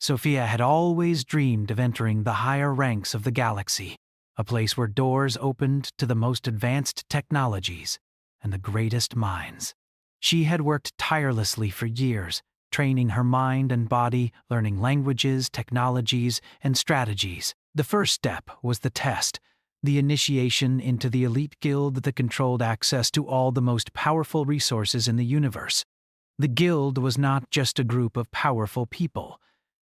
Sophia had always dreamed of entering the higher ranks of the galaxy, a place where doors opened to the most advanced technologies and the greatest minds. She had worked tirelessly for years, training her mind and body, learning languages, technologies, and strategies. The first step was the test, the initiation into the elite guild that controlled access to all the most powerful resources in the universe. The guild was not just a group of powerful people.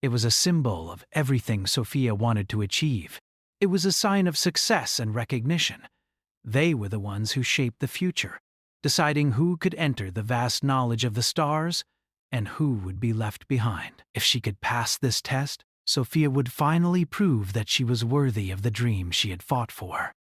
It was a symbol of everything Sophia wanted to achieve. It was a sign of success and recognition. They were the ones who shaped the future, deciding who could enter the vast knowledge of the stars and who would be left behind. If she could pass this test, Sophia would finally prove that she was worthy of the dream she had fought for.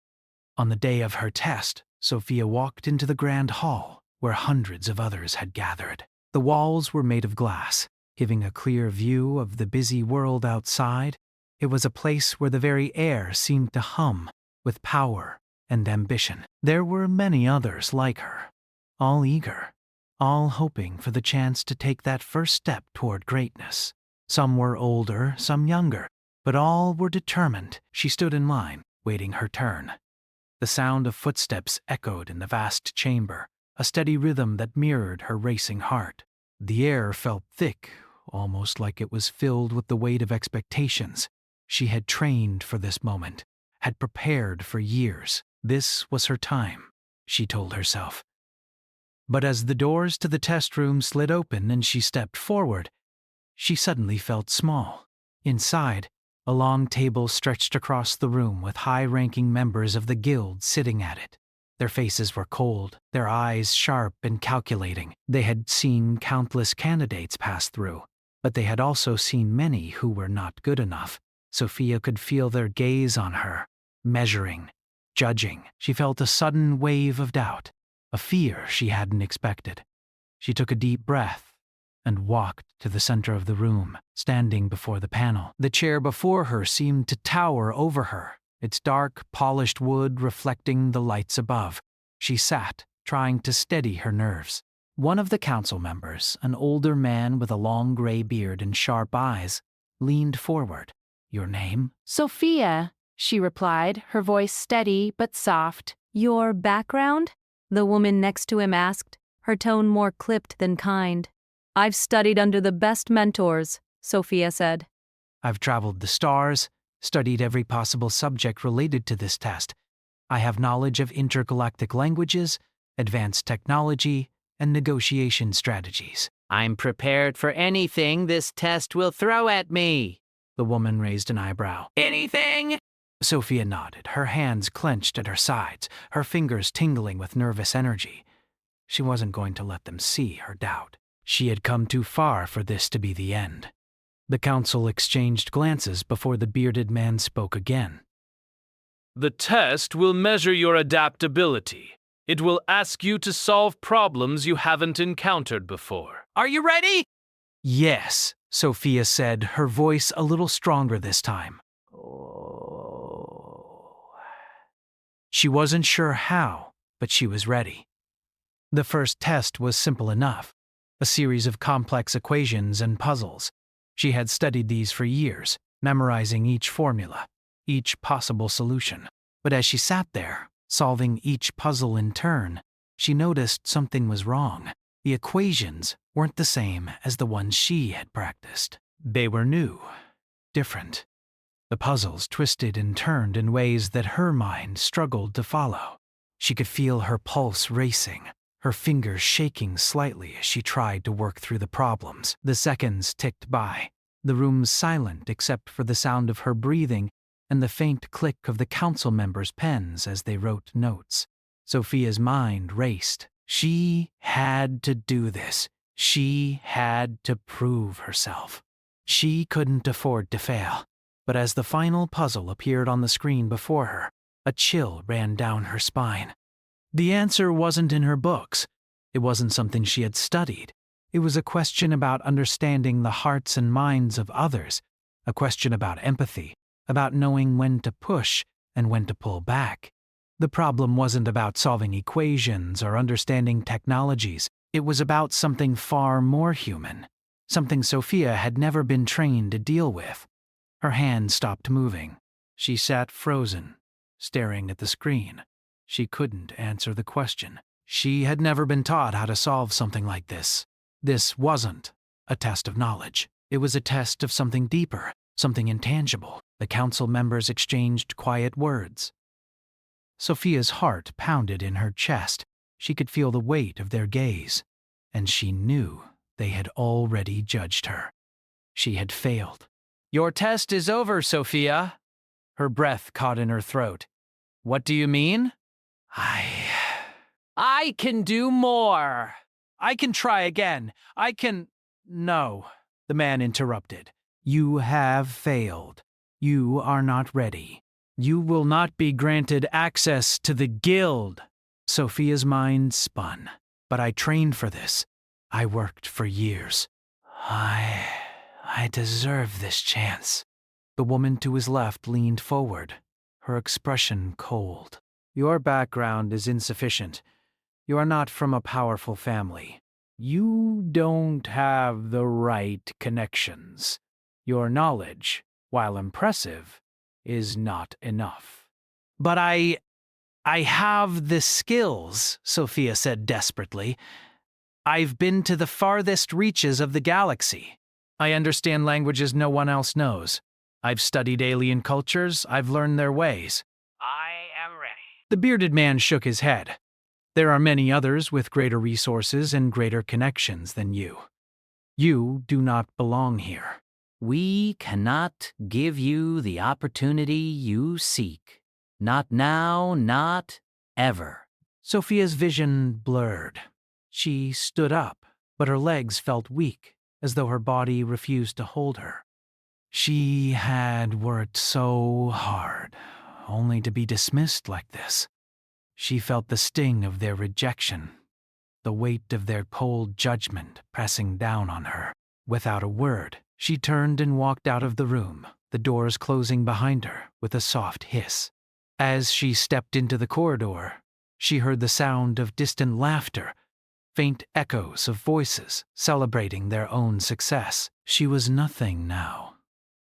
On the day of her test, Sophia walked into the grand hall, where hundreds of others had gathered. The walls were made of glass, giving a clear view of the busy world outside. It was a place where the very air seemed to hum with power and ambition. There were many others like her, all eager, all hoping for the chance to take that first step toward greatness. Some were older, some younger, but all were determined. She stood in line, waiting her turn. The sound of footsteps echoed in the vast chamber, a steady rhythm that mirrored her racing heart. The air felt thick, almost like it was filled with the weight of expectations. She had trained for this moment, had prepared for years. This was her time, she told herself. But as the doors to the test room slid open and she stepped forward, she suddenly felt small. Inside, a long table stretched across the room with high-ranking members of the guild sitting at it. Their faces were cold, their eyes sharp and calculating. They had seen countless candidates pass through, but they had also seen many who were not good enough. Sophia could feel their gaze on her, measuring, judging. She felt a sudden wave of doubt, a fear she hadn't expected. She took a deep breath and walked to the center of the room, standing before the panel. The chair before her seemed to tower over her, its dark, polished wood reflecting the lights above. She sat, trying to steady her nerves. One of the council members, an older man with a long gray beard and sharp eyes, leaned forward. "Your name?" "Sophia," she replied, her voice steady but soft. "Your background?" the woman next to him asked, her tone more clipped than kind. "I've studied under the best mentors," Sophia said. "I've traveled the stars, studied every possible subject related to this test. I have knowledge of intergalactic languages, advanced technology, and negotiation strategies." "I'm prepared for anything this test will throw at me." The woman raised an eyebrow. "Anything?" Sophia nodded, her hands clenched at her sides, her fingers tingling with nervous energy. She wasn't going to let them see her doubt. She had come too far for this to be the end. The council exchanged glances before the bearded man spoke again. "The test will measure your adaptability. It will ask you to solve problems you haven't encountered before. Are you ready?" "Yes," Sophia said, her voice a little stronger this time. She wasn't sure how, but she was ready. The first test was simple enough, a series of complex equations and puzzles. She had studied these for years, memorizing each formula, each possible solution. But as she sat there, solving each puzzle in turn, she noticed something was wrong. The equations weren't the same as the ones she had practiced. They were new, different. The puzzles twisted and turned in ways that her mind struggled to follow. She could feel her pulse racing, her fingers shaking slightly as she tried to work through the problems. The seconds ticked by, the room silent except for the sound of her breathing and the faint click of the council members' pens as they wrote notes. Sophia's mind raced. She had to do this. She had to prove herself. She couldn't afford to fail. But as the final puzzle appeared on the screen before her, a chill ran down her spine. The answer wasn't in her books. It wasn't something she had studied. It was a question about understanding the hearts and minds of others, a question about empathy, about knowing when to push and when to pull back. The problem wasn't about solving equations or understanding technologies. It was about something far more human, something Sophia had never been trained to deal with. Her hand stopped moving. She sat frozen, staring at the screen. She couldn't answer the question. She had never been taught how to solve something like this. This wasn't a test of knowledge. It was a test of something deeper, something intangible. The council members exchanged quiet words. Sophia's heart pounded in her chest. She could feel the weight of their gaze, and she knew they had already judged her. She had failed. Your test is over, Sophia. Her breath caught in her throat. What do you mean? I can do more. I can try again. No, the man interrupted. You have failed. You are not ready. You will not be granted access to the guild. Sophia's mind spun. But I trained for this. I worked for years. I deserve this chance. The woman to his left leaned forward, her expression cold. Your background is insufficient. You are not from a powerful family. You don't have the right connections. Your knowledge, while impressive, is not enough. But I have the skills, Sophia said desperately. I've been to the farthest reaches of the galaxy. I understand languages no one else knows. I've studied alien cultures. I've learned their ways. I am ready. The bearded man shook his head. There are many others with greater resources and greater connections than you. You do not belong here. We cannot give you the opportunity you seek. Not now, not ever. Sophia's vision blurred. She stood up, but her legs felt weak, as though her body refused to hold her. She had worked so hard, only to be dismissed like this. She felt the sting of their rejection, the weight of their cold judgment pressing down on her. Without a word, she turned and walked out of the room, the doors closing behind her with a soft hiss. As she stepped into the corridor, she heard the sound of distant laughter, faint echoes of voices celebrating their own success. She was nothing now,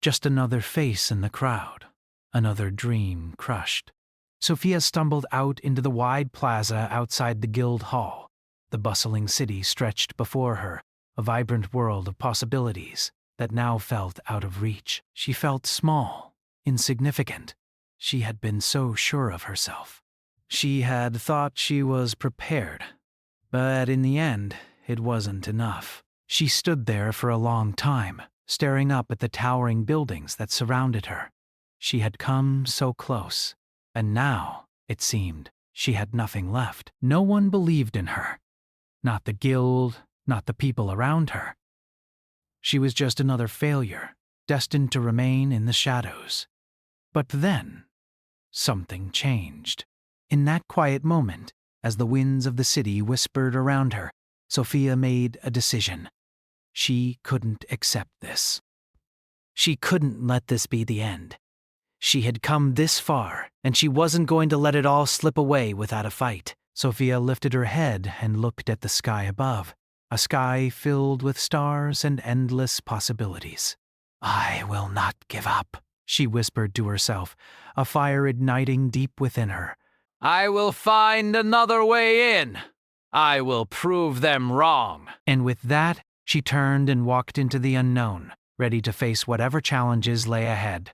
just another face in the crowd, another dream crushed. Sophia stumbled out into the wide plaza outside the guild hall. The bustling city stretched before her, a vibrant world of possibilities that now felt out of reach. She felt small, insignificant. She had been so sure of herself. She had thought she was prepared, but in the end, it wasn't enough. She stood there for a long time, staring up at the towering buildings that surrounded her. She had come so close, and now, it seemed, she had nothing left. No one believed in her. Not the guild, not the people around her. She was just another failure, destined to remain in the shadows. But then, something changed. In that quiet moment, as the winds of the city whispered around her, Sophia made a decision. She couldn't accept this. She couldn't let this be the end. She had come this far, and she wasn't going to let it all slip away without a fight. Sophia lifted her head and looked at the sky above, a sky filled with stars and endless possibilities. I will not give up, she whispered to herself, a fire igniting deep within her. I will find another way in. I will prove them wrong. And with that, she turned and walked into the unknown, ready to face whatever challenges lay ahead.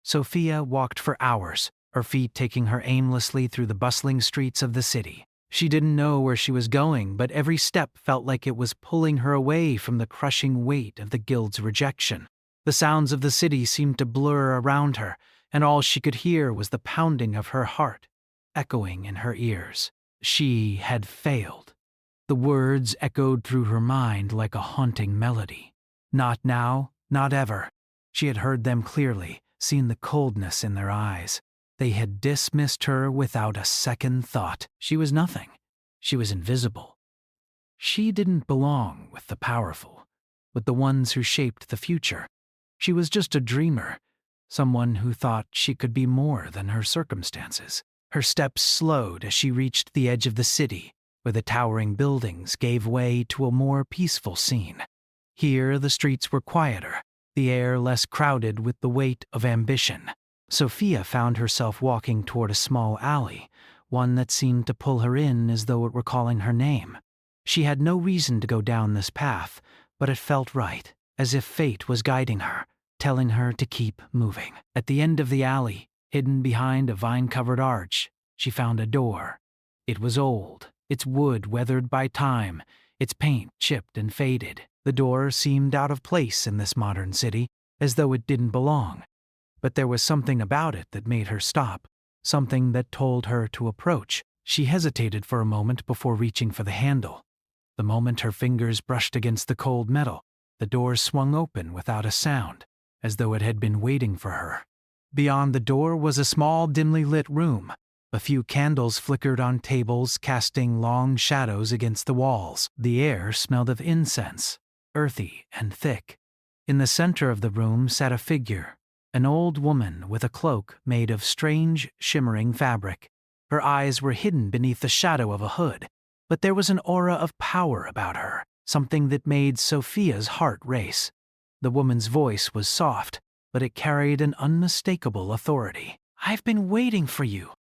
Sophia walked for hours, her feet taking her aimlessly through the bustling streets of the city. She didn't know where she was going, but every step felt like it was pulling her away from the crushing weight of the guild's rejection. The sounds of the city seemed to blur around her, and all she could hear was the pounding of her heart, echoing in her ears. She had failed. The words echoed through her mind like a haunting melody. Not now, not ever. She had heard them clearly, seen the coldness in their eyes. They had dismissed her without a second thought. She was nothing. She was invisible. She didn't belong with the powerful, with the ones who shaped the future. She was just a dreamer, someone who thought she could be more than her circumstances. Her steps slowed as she reached the edge of the city, where the towering buildings gave way to a more peaceful scene. Here, the streets were quieter, the air less crowded with the weight of ambition. Sophia found herself walking toward a small alley, one that seemed to pull her in as though it were calling her name. She had no reason to go down this path, but it felt right, as if fate was guiding her, telling her to keep moving. At the end of the alley, hidden behind a vine-covered arch, she found a door. It was old, its wood weathered by time, its paint chipped and faded. The door seemed out of place in this modern city, as though it didn't belong. But there was something about it that made her stop, something that told her to approach. She hesitated for a moment before reaching for the handle. The moment her fingers brushed against the cold metal, the door swung open without a sound, as though it had been waiting for her. Beyond the door was a small, dimly lit room. A few candles flickered on tables, casting long shadows against the walls. The air smelled of incense, earthy and thick. In the center of the room sat a figure, an old woman with a cloak made of strange, shimmering fabric. Her eyes were hidden beneath the shadow of a hood, but there was an aura of power about her, something that made Sophia's heart race. The woman's voice was soft, but it carried an unmistakable authority. "I've been waiting for you."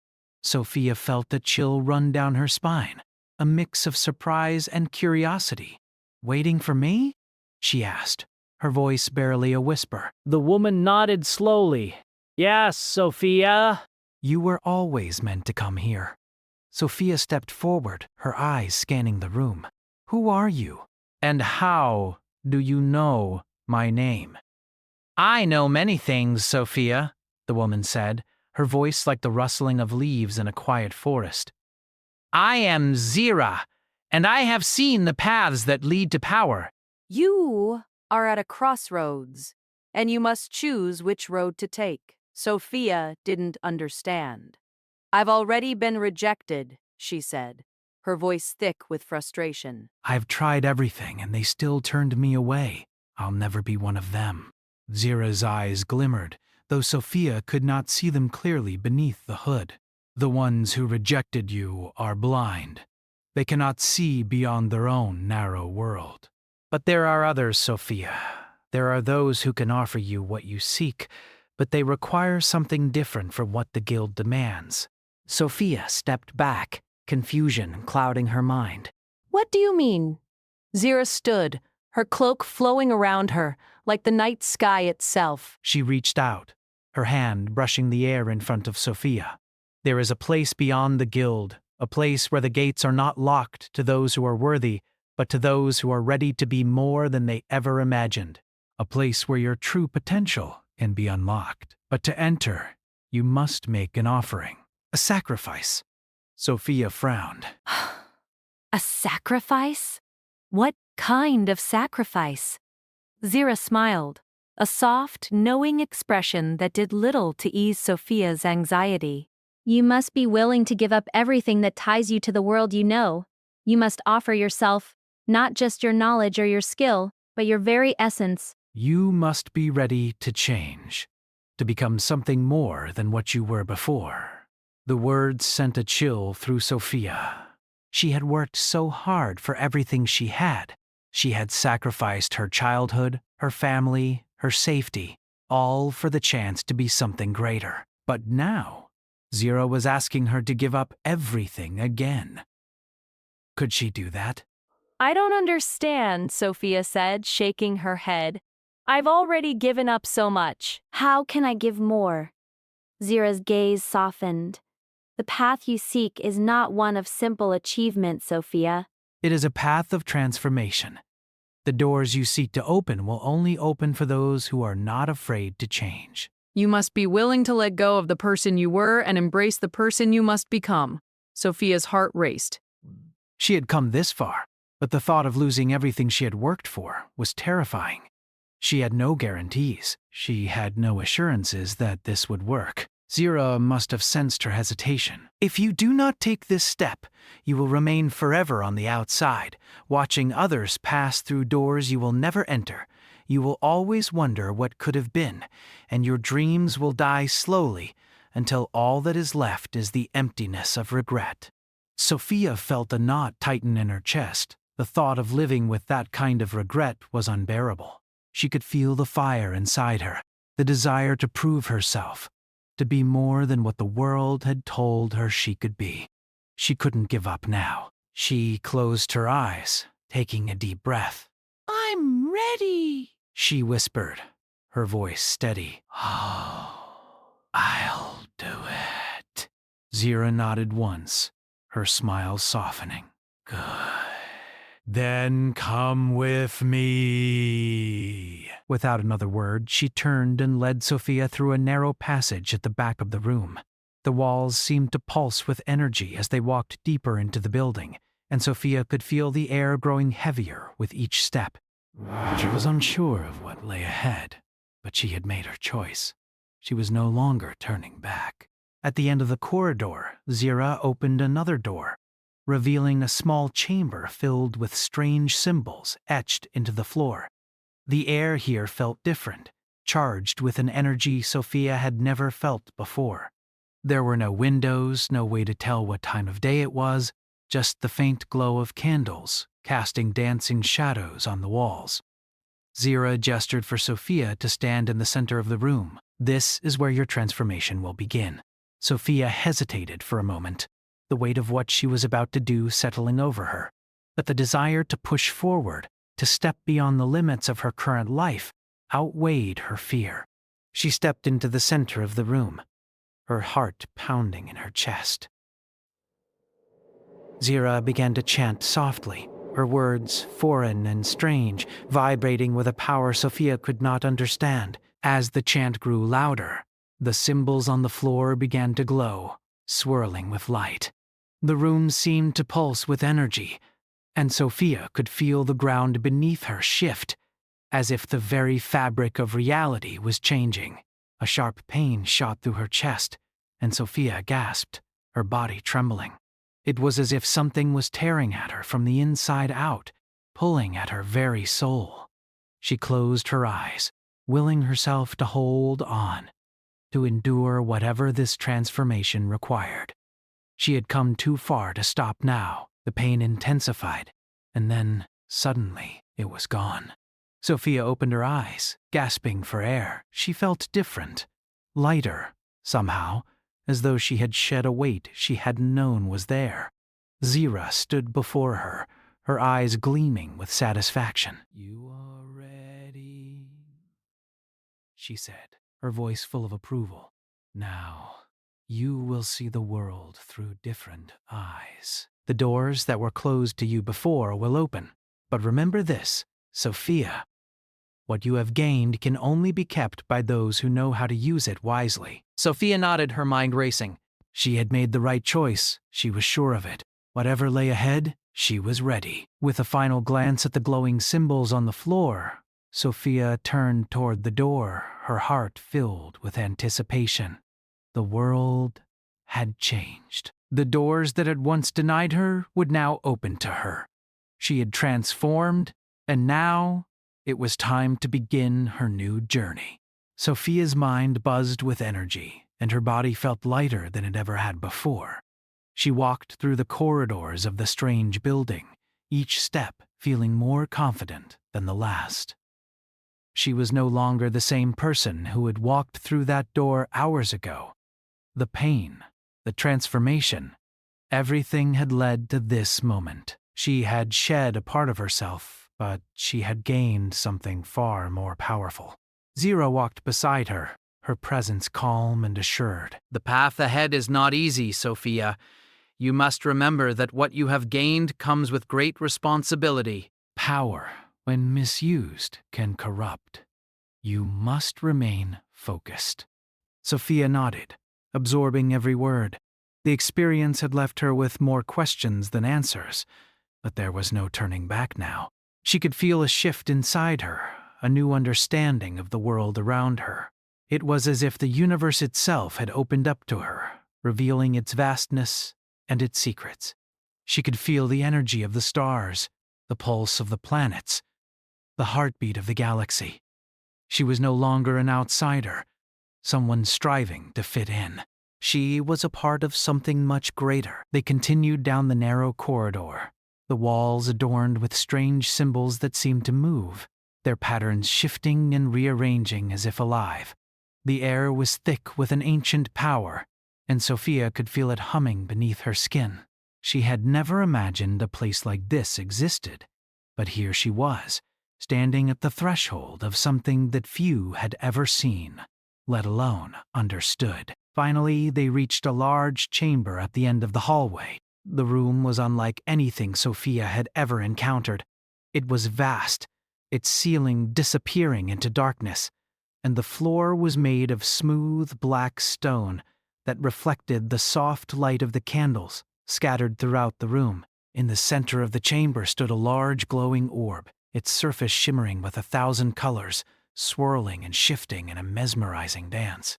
Sophia felt a chill run down her spine, a mix of surprise and curiosity. "Waiting for me?" she asked, her voice barely a whisper. The woman nodded slowly. Yes, Sophia. "You were always meant to come here." Sophia stepped forward, her eyes scanning the room. "Who are you? And how do you know my name?" "I know many things, Sophia," the woman said, her voice like the rustling of leaves in a quiet forest. "I am Zira, and I have seen the paths that lead to power." You are at a crossroads, and you must choose which road to take. Sophia didn't understand. "I've already been rejected," she said, her voice thick with frustration. "I've tried everything, and they still turned me away. I'll never be one of them." Zira's eyes glimmered, though Sophia could not see them clearly beneath the hood. "The ones who rejected you are blind. They cannot see beyond their own narrow world. But there are others, Sophia. There are those who can offer you what you seek, but they require something different from what the guild demands." Sophia stepped back, confusion clouding her mind. "What do you mean?" Zira stood, her cloak flowing around her, like the night sky itself. She reached out, her hand brushing the air in front of Sophia. "There is a place beyond the guild, a place where the gates are not locked to those who are worthy, but to those who are ready to be more than they ever imagined. A place where your true potential can be unlocked. But to enter, you must make an offering, a sacrifice." Sophia frowned. A sacrifice? What kind of sacrifice? Zira smiled, a soft, knowing expression that did little to ease Sophia's anxiety. "You must be willing to give up everything that ties you to the world you know. You must offer yourself, not just your knowledge or your skill, but your very essence." You must be ready to change, to become something more than what you were before. The words sent a chill through Sophia. She had worked so hard for everything she had. She had sacrificed her childhood, her family, her safety, all for the chance to be something greater. But now, Zira was asking her to give up everything again. Could she do that? "I don't understand," Sophia said, shaking her head. "I've already given up so much." "How can I give more?" Zira's gaze softened. "The path you seek is not one of simple achievement, Sophia. It is a path of transformation. The doors you seek to open will only open for those who are not afraid to change." You must be willing to let go of the person you were and embrace the person you must become. Sophia's heart raced. She had come this far, but the thought of losing everything she had worked for was terrifying. She had no guarantees. She had no assurances that this would work. Zira must have sensed her hesitation. "If you do not take this step, you will remain forever on the outside, watching others pass through doors you will never enter. You will always wonder what could have been, and your dreams will die slowly until all that is left is the emptiness of regret." Sophia felt a knot tighten in her chest, The thought of living with that kind of regret was unbearable. She could feel the fire inside her, the desire to prove herself, to be more than what the world had told her she could be. She couldn't give up now. She closed her eyes, taking a deep breath. "I'm ready," she whispered, her voice steady. "Oh, I'll do it." Zira nodded once, her smile softening. "Good. Then come with me." Without another word, she turned and led Sophia through a narrow passage at the back of the room. The walls seemed to pulse with energy as they walked deeper into the building, and Sophia could feel the air growing heavier with each step. She was unsure of what lay ahead, but she had made her choice. She was no longer turning back. At the end of the corridor, Zira opened another door, revealing a small chamber filled with strange symbols etched into the floor. The air here felt different, charged with an energy Sophia had never felt before. There were no windows, no way to tell what time of day it was, just the faint glow of candles, casting dancing shadows on the walls. Zira gestured for Sophia to stand in the center of the room. "This is where your transformation will begin." Sophia hesitated for a moment, the weight of what she was about to do settling over her. But the desire to push forward, to step beyond the limits of her current life, outweighed her fear. She stepped into the center of the room, her heart pounding in her chest. Zira began to chant softly, her words foreign and strange, vibrating with a power Sophia could not understand. As the chant grew louder, the symbols on the floor began to glow, swirling with light. The room seemed to pulse with energy, and Sophia could feel the ground beneath her shift, as if the very fabric of reality was changing. A sharp pain shot through her chest, and Sophia gasped, her body trembling. It was as if something was tearing at her from the inside out, pulling at her very soul. She closed her eyes, willing herself to hold on, to endure whatever this transformation required. She had come too far to stop now. The pain intensified, and then, suddenly, it was gone. Sophia opened her eyes, gasping for air. She felt different, lighter, somehow, as though she had shed a weight she hadn't known was there. Zira stood before her, her eyes gleaming with satisfaction. "You are ready," she said, her voice full of approval. "Now, you will see the world through different eyes. The doors that were closed to you before will open. But remember this, Sophia. What you have gained can only be kept by those who know how to use it wisely." Sophia nodded, her mind racing. She had made the right choice, she was sure of it. Whatever lay ahead, she was ready. With a final glance at the glowing symbols on the floor, Sophia turned toward the door, her heart filled with anticipation. The world had changed. The doors that had once denied her would now open to her. She had transformed, and now it was time to begin her new journey. Sophia's mind buzzed with energy, and her body felt lighter than it ever had before. She walked through the corridors of the strange building, each step feeling more confident than the last. She was no longer the same person who had walked through that door hours ago. The pain, the transformation, everything had led to this moment. She had shed a part of herself, but she had gained something far more powerful. Zira walked beside her, her presence calm and assured. "The path ahead is not easy, Sophia. You must remember that what you have gained comes with great responsibility. Power, when misused, can corrupt. You must remain focused." Sophia nodded, absorbing every word. The experience had left her with more questions than answers, but there was no turning back now. She could feel a shift inside her, a new understanding of the world around her. It was as if the universe itself had opened up to her, revealing its vastness and its secrets. She could feel the energy of the stars, the pulse of the planets, the heartbeat of the galaxy. She was no longer an outsider, someone striving to fit in. She was a part of something much greater. They continued down the narrow corridor, the walls adorned with strange symbols that seemed to move, their patterns shifting and rearranging as if alive. The air was thick with an ancient power, and Sophia could feel it humming beneath her skin. She had never imagined a place like this existed, but here she was, standing at the threshold of something that few had ever seen, let alone understood. Finally, they reached a large chamber at the end of the hallway. The room was unlike anything Sophia had ever encountered. It was vast, its ceiling disappearing into darkness, and the floor was made of smooth black stone that reflected the soft light of the candles scattered throughout the room. In the center of the chamber stood a large glowing orb, its surface shimmering with 1,000 colors, swirling and shifting in a mesmerizing dance.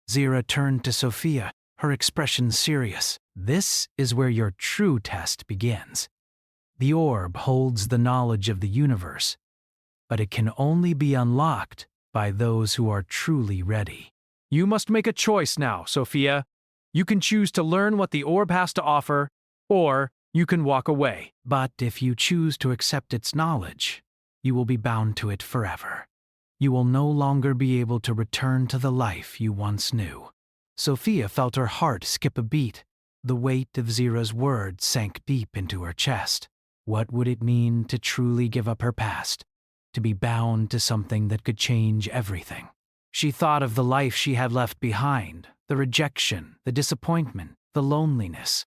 Zira turned to Sophia, her expression serious. "This is where your true test begins. The orb holds the knowledge of the universe, but it can only be unlocked by those who are truly ready." You must make a choice now, Sophia. You can choose to learn what the orb has to offer, or you can walk away. But if you choose to accept its knowledge, you will be bound to it forever. You will no longer be able to return to the life you once knew. Sophia felt her heart skip a beat. The weight of Zira's words sank deep into her chest. What would it mean to truly give up her past? To be bound to something that could change everything? She thought of the life she had left behind, the rejection, the disappointment, the loneliness.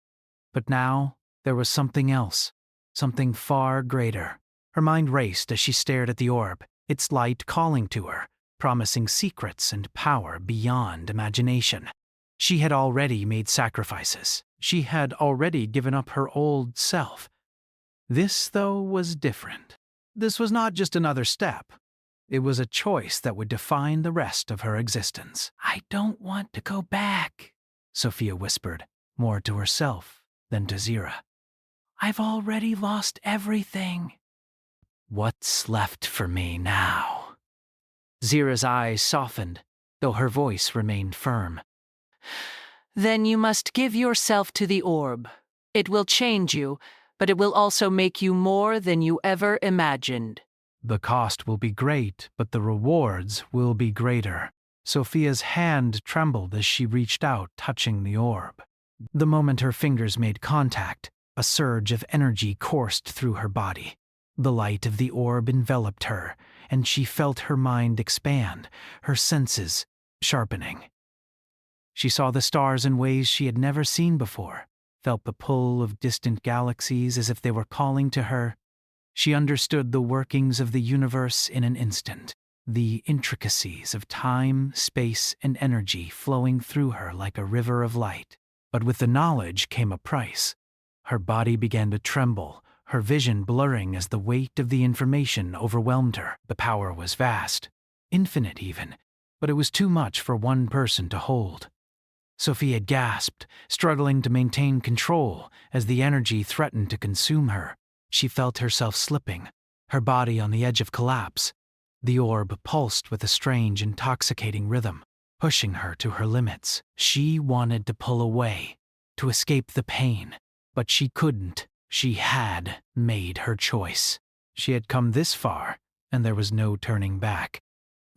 But now there was something else, something far greater. Her mind raced as she stared at the orb, its light calling to her, promising secrets and power beyond imagination. She had already made sacrifices. She had already given up her old self. This, though, was different. This was not just another step. It was a choice that would define the rest of her existence. "I don't want to go back," Sophia whispered, more to herself than to Zira. "I've already lost everything. What's left for me now?" Zira's eyes softened, though her voice remained firm. Then you must give yourself to the orb. It will change you, but it will also make you more than you ever imagined. "The cost will be great, but the rewards will be greater." Sophia's hand trembled as she reached out, touching the orb. The moment her fingers made contact, a surge of energy coursed through her body. The light of the orb enveloped her, and she felt her mind expand, her senses sharpening. She saw the stars in ways she had never seen before, felt the pull of distant galaxies as if they were calling to her. She understood the workings of the universe in an instant, the intricacies of time, space, and energy flowing through her like a river of light. But with the knowledge came a price. Her body began to tremble, her vision blurring as the weight of the information overwhelmed her. The power was vast, infinite even, but it was too much for one person to hold. Sophia gasped, struggling to maintain control as the energy threatened to consume her. She felt herself slipping, her body on the edge of collapse. The orb pulsed with a strange, intoxicating rhythm, pushing her to her limits. She wanted to pull away, to escape the pain, but she couldn't. She had made her choice. She had come this far, and there was no turning back.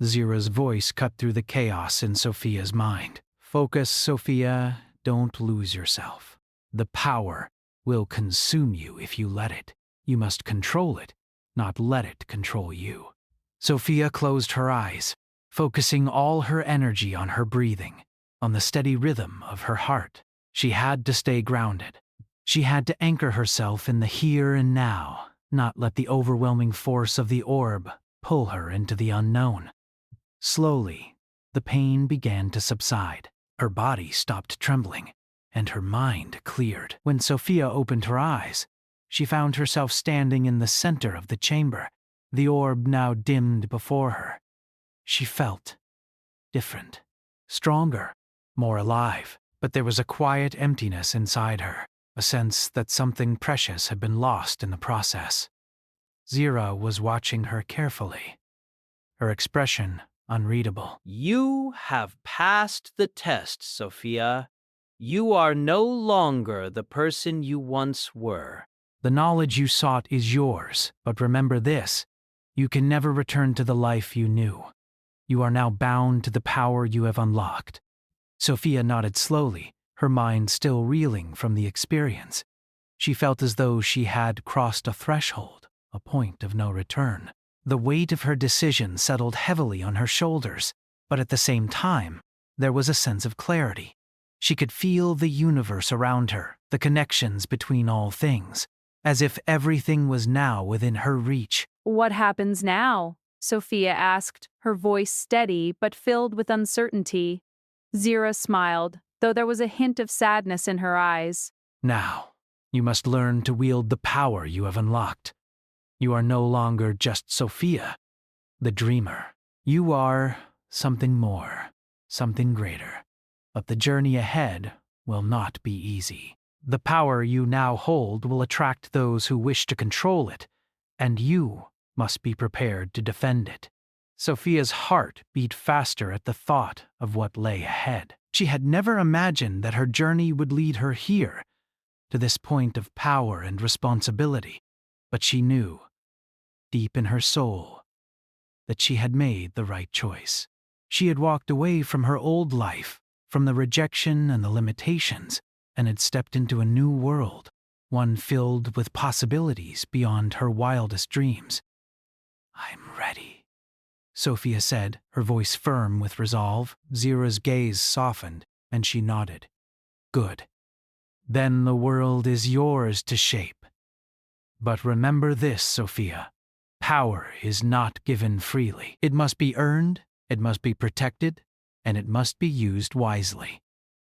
Zira's voice cut through the chaos in Sophia's mind. "Focus, Sophia. Don't lose yourself. The power will consume you if you let it. You must control it, not let it control you." Sophia closed her eyes, focusing all her energy on her breathing, on the steady rhythm of her heart. She had to stay grounded. She had to anchor herself in the here and now, not let the overwhelming force of the orb pull her into the unknown. Slowly, the pain began to subside. Her body stopped trembling, and her mind cleared. When Sophia opened her eyes, she found herself standing in the center of the chamber, the orb now dimmed before her. She felt different, stronger, more alive, but there was a quiet emptiness inside her, a sense that something precious had been lost in the process. Zira was watching her carefully, her expression unreadable. You have passed the test, Sophia. You are no longer the person you once were. The knowledge you sought is yours, but remember this: you can never return to the life you knew. You are now bound to the power you have unlocked. Sophia nodded slowly, her mind still reeling from the experience. She felt as though she had crossed a threshold, a point of no return. The weight of her decision settled heavily on her shoulders, but at the same time, there was a sense of clarity. She could feel the universe around her, the connections between all things, as if everything was now within her reach. What happens now? Sophia asked, her voice steady but filled with uncertainty. Zira smiled, though there was a hint of sadness in her eyes. Now, you must learn to wield the power you have unlocked. You are no longer just Sophia, the dreamer. You are something more, something greater. But the journey ahead will not be easy. The power you now hold will attract those who wish to control it, and you must be prepared to defend it. Sophia's heart beat faster at the thought of what lay ahead. She had never imagined that her journey would lead her here, to this point of power and responsibility, but she knew, deep in her soul, that she had made the right choice. She had walked away from her old life, from the rejection and the limitations, and had stepped into a new world, one filled with possibilities beyond her wildest dreams. "I'm ready," Sophia said, her voice firm with resolve. Zira's gaze softened, and she nodded. "Good. Then the world is yours to shape. But remember this, Sophia. Power is not given freely. It must be earned, it must be protected, and it must be used wisely.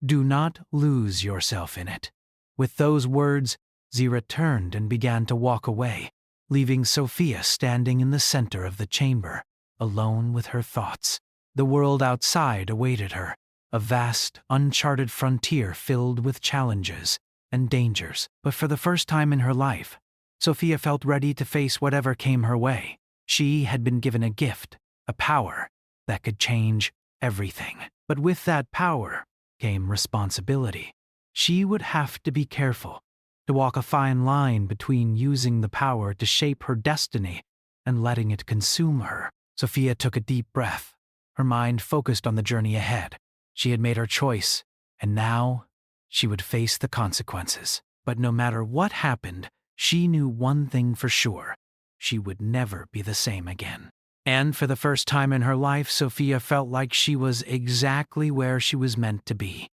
Do not lose yourself in it." With those words, Zira turned and began to walk away, leaving Sophia standing in the center of the chamber, alone with her thoughts. The world outside awaited her, a vast, uncharted frontier filled with challenges and dangers. But for the first time in her life, Sophia felt ready to face whatever came her way. She had been given a gift, a power that could change everything. But with that power came responsibility. She would have to be careful, to walk a fine line between using the power to shape her destiny and letting it consume her. Sophia took a deep breath, her mind focused on the journey ahead. She had made her choice, and now she would face the consequences. But no matter what happened, she knew one thing for sure: she would never be the same again. And for the first time in her life, Sophia felt like she was exactly where she was meant to be.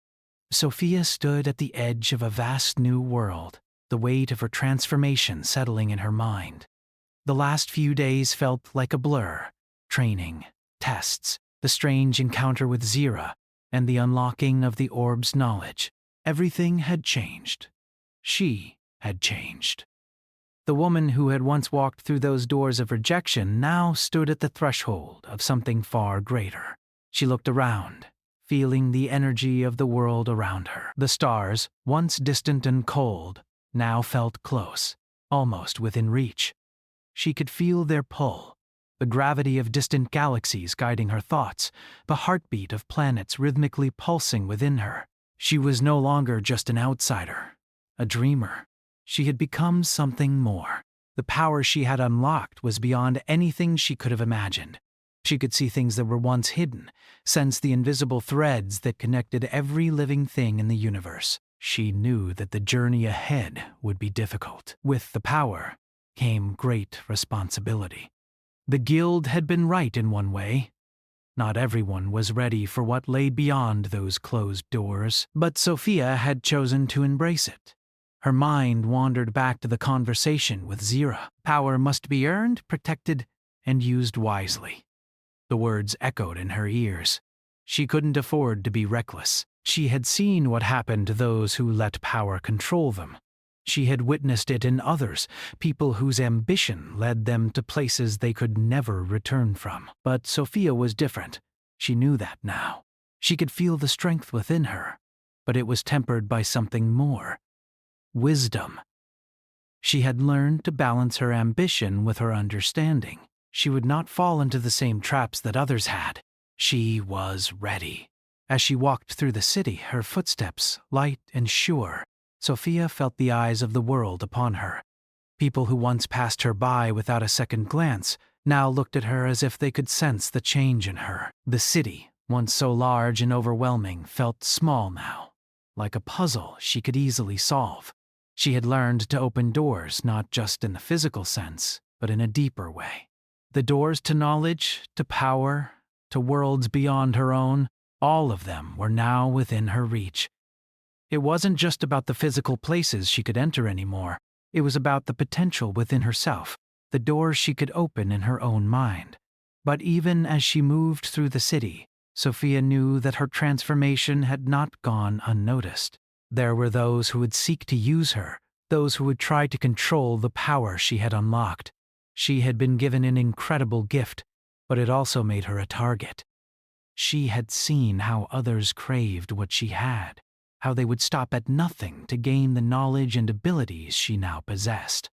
Sophia stood at the edge of a vast new world, the weight of her transformation settling in her mind. The last few days felt like a blur: training, tests, the strange encounter with Zira, and the unlocking of the orb's knowledge. Everything had changed. She had changed. The woman who had once walked through those doors of rejection now stood at the threshold of something far greater. She looked around, feeling the energy of the world around her. The stars, once distant and cold, now felt close, almost within reach. She could feel their pull, the gravity of distant galaxies guiding her thoughts, the heartbeat of planets rhythmically pulsing within her. She was no longer just an outsider, a dreamer. She had become something more. The power she had unlocked was beyond anything she could have imagined. She could see things that were once hidden, sense the invisible threads that connected every living thing in the universe. She knew that the journey ahead would be difficult. With the power came great responsibility. The guild had been right in one way. Not everyone was ready for what lay beyond those closed doors, but Sophia had chosen to embrace it. Her mind wandered back to the conversation with Zira. Power must be earned, protected, and used wisely. The words echoed in her ears. She couldn't afford to be reckless. She had seen what happened to those who let power control them. She had witnessed it in others, people whose ambition led them to places they could never return from. But Sophia was different. She knew that now. She could feel the strength within her, but it was tempered by something more: wisdom. She had learned to balance her ambition with her understanding. She would not fall into the same traps that others had. She was ready. As she walked through the city, her footsteps light and sure, Sophia felt the eyes of the world upon her. People who once passed her by without a second glance now looked at her as if they could sense the change in her. The city, once so large and overwhelming, felt small now, like a puzzle she could easily solve. She had learned to open doors not just in the physical sense, but in a deeper way. The doors to knowledge, to power, to worlds beyond her own, all of them were now within her reach. It wasn't just about the physical places she could enter anymore. It was about the potential within herself, the doors she could open in her own mind. But even as she moved through the city, Sophia knew that her transformation had not gone unnoticed. There were those who would seek to use her, those who would try to control the power she had unlocked. She had been given an incredible gift, but it also made her a target. She had seen how others craved what she had, how they would stop at nothing to gain the knowledge and abilities she now possessed.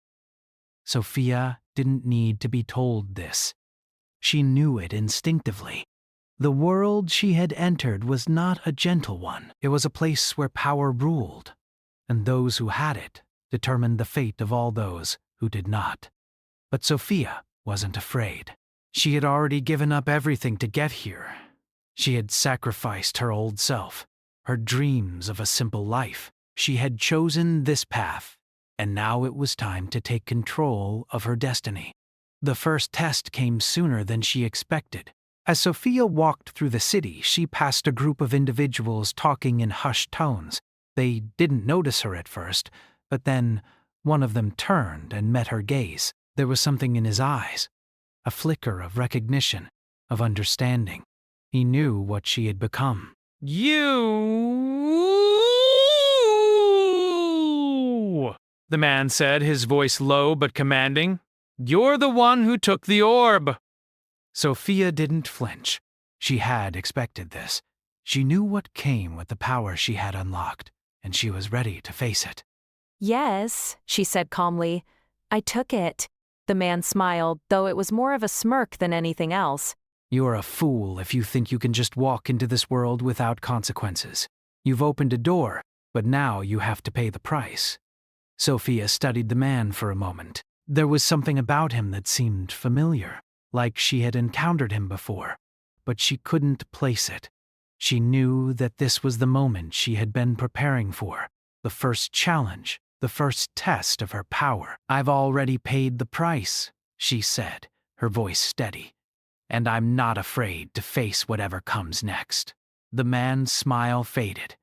Sophia didn't need to be told this. She knew it instinctively. The world she had entered was not a gentle one. It was a place where power ruled, and those who had it determined the fate of all those who did not. But Sophia wasn't afraid. She had already given up everything to get here. She had sacrificed her old self, her dreams of a simple life. She had chosen this path, and now it was time to take control of her destiny. The first test came sooner than she expected. As Sophia walked through the city, she passed a group of individuals talking in hushed tones. They didn't notice her at first, but then one of them turned and met her gaze. There was something in his eyes, a flicker of recognition, of understanding. He knew what she had become. You! The man said, his voice low but commanding. You're the one who took the orb. Sophia didn't flinch. She had expected this. She knew what came with the power she had unlocked, and she was ready to face it. Yes, she said calmly. I took it. The man smiled, though it was more of a smirk than anything else. You're a fool if you think you can just walk into this world without consequences. You've opened a door, but now you have to pay the price. Sophia studied the man for a moment. There was something about him that seemed familiar, like she had encountered him before, but she couldn't place it. She knew that this was the moment she had been preparing for, the first challenge, the first test of her power. I've already paid the price, she said, her voice steady, and I'm not afraid to face whatever comes next. The man's smile faded,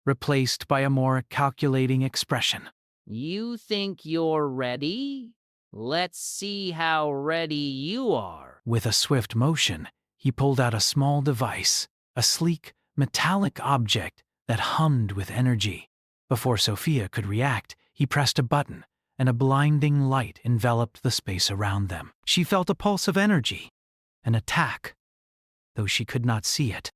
replaced by a more calculating expression. You think you're ready? Let's see how ready you are. With a swift motion, he pulled out a small device, a sleek, metallic object that hummed with energy. Before Sophia could react, he pressed a button, and a blinding light enveloped the space around them. She felt a pulse of energy, an attack, though she could not see it.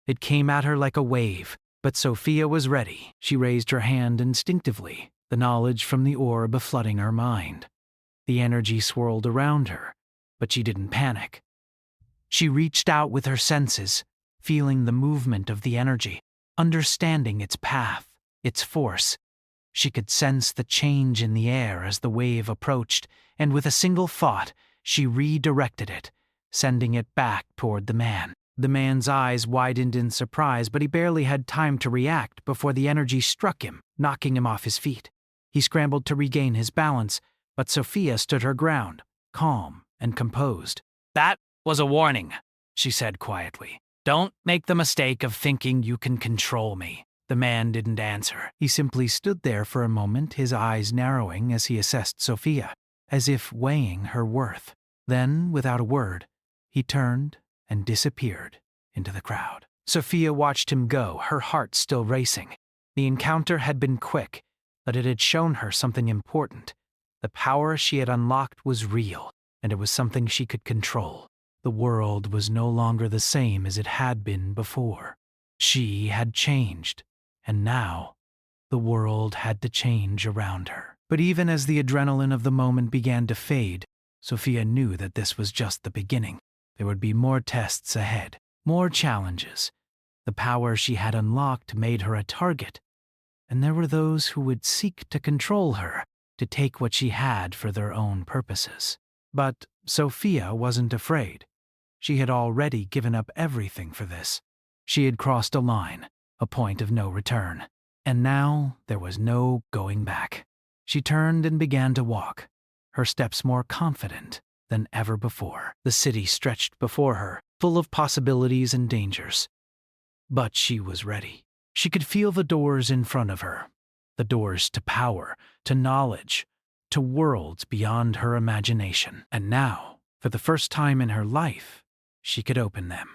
It came at her like a wave, but Sophia was ready. She raised her hand instinctively, the knowledge from the orb flooding her mind. The energy swirled around her, but she didn't panic. She reached out with her senses, feeling the movement of the energy, understanding its path, its force. She could sense the change in the air as the wave approached, and with a single thought, she redirected it, sending it back toward the man. The man's eyes widened in surprise, but he barely had time to react before the energy struck him, knocking him off his feet. He scrambled to regain his balance, but Sophia stood her ground, calm and composed. That was a warning, she said quietly. Don't make the mistake of thinking you can control me. The man didn't answer. He simply stood there for a moment, his eyes narrowing as he assessed Sophia, as if weighing her worth. Then, without a word, he turned and disappeared into the crowd. Sophia watched him go, her heart still racing. The encounter had been quick, but it had shown her something important. The power she had unlocked was real, and it was something she could control. The world was no longer the same as it had been before. She had changed, and now the world had to change around her. But even as the adrenaline of the moment began to fade, Sophia knew that this was just the beginning. There would be more tests ahead, more challenges. The power she had unlocked made her a target, and there were those who would seek to control her. to take what she had for their own purposes. But Sophia wasn't afraid. She had already given up everything for this. She had crossed a line, a point of no return, and now there was no going back. She turned and began to walk, her steps more confident than ever before. The city stretched before her, full of possibilities and dangers. But she was ready. She could feel the doors in front of her, the doors to power, to knowledge, to worlds beyond her imagination. And now, for the first time in her life, she could open them.